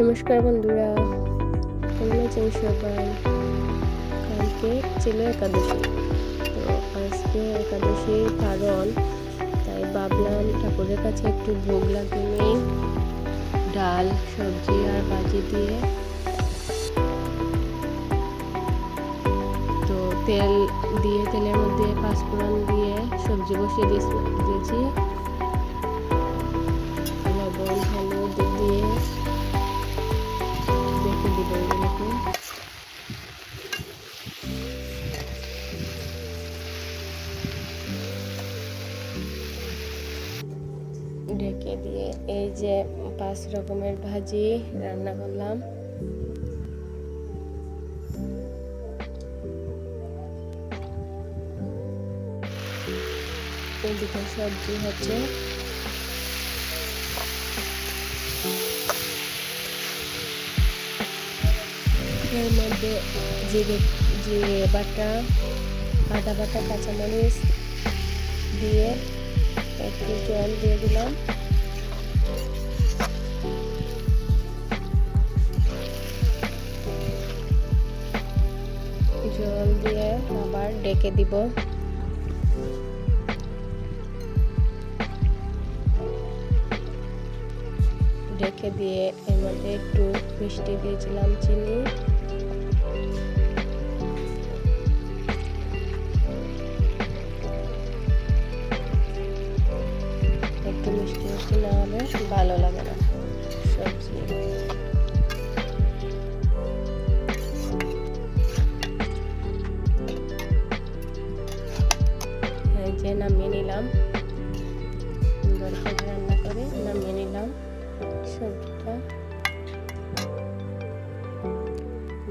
নমস্কার বন্ধুরা, কেমন আছেন সবাই? কালকে ছিল একাদশী। তো আজকে একাদশীর পারণ, তাই ভাবলাম ঠাকুরের কাছে একটু ভোগ লাগিয়ে নিই, ডাল, সবজি আর ভাজি দিয়ে। তো তেলের মধ্যে পাঁচফোড়ন দিয়ে সবজি বসিয়ে দিয়েছি, লবণ হলুদ দিয়ে রেখে দিব। এরকম ঢেকে দিয়ে এই যে 5 রকমের ভাজি রান্না করলাম। এদিকে সবজি হচ্ছে, এর মধ্যে জিরে বাটা, আদা বাটা, কাঁচামরিচ দিয়ে একটু জল দিয়ে দিলাম। জল দিয়ে আবার ঢেকে দিব। ঢেকে দিয়ে এর মধ্যে একটু মিষ্টি দিয়েছিলাম, চিনি, একটু মিষ্টি না হলে ভালো লাগে না সবজি। এই যে নামিয়ে নিলাম, সুন্দর করে রান্না করে নামিয়ে নিলাম সবজিটা।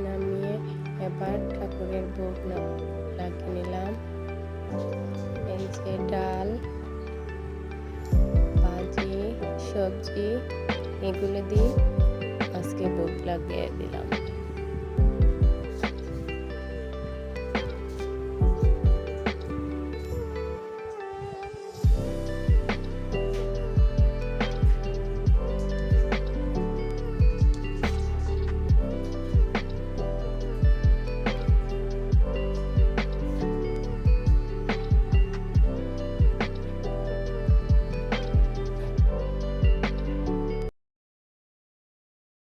নামিয়ে এবার ঠাকুরের ভোগ লাগিয়ে নিলাম। এই যে ডাল, ভাজি, সবজি এগুলো দিয়ে আজকে ভোগ লাগিয়ে দিলাম।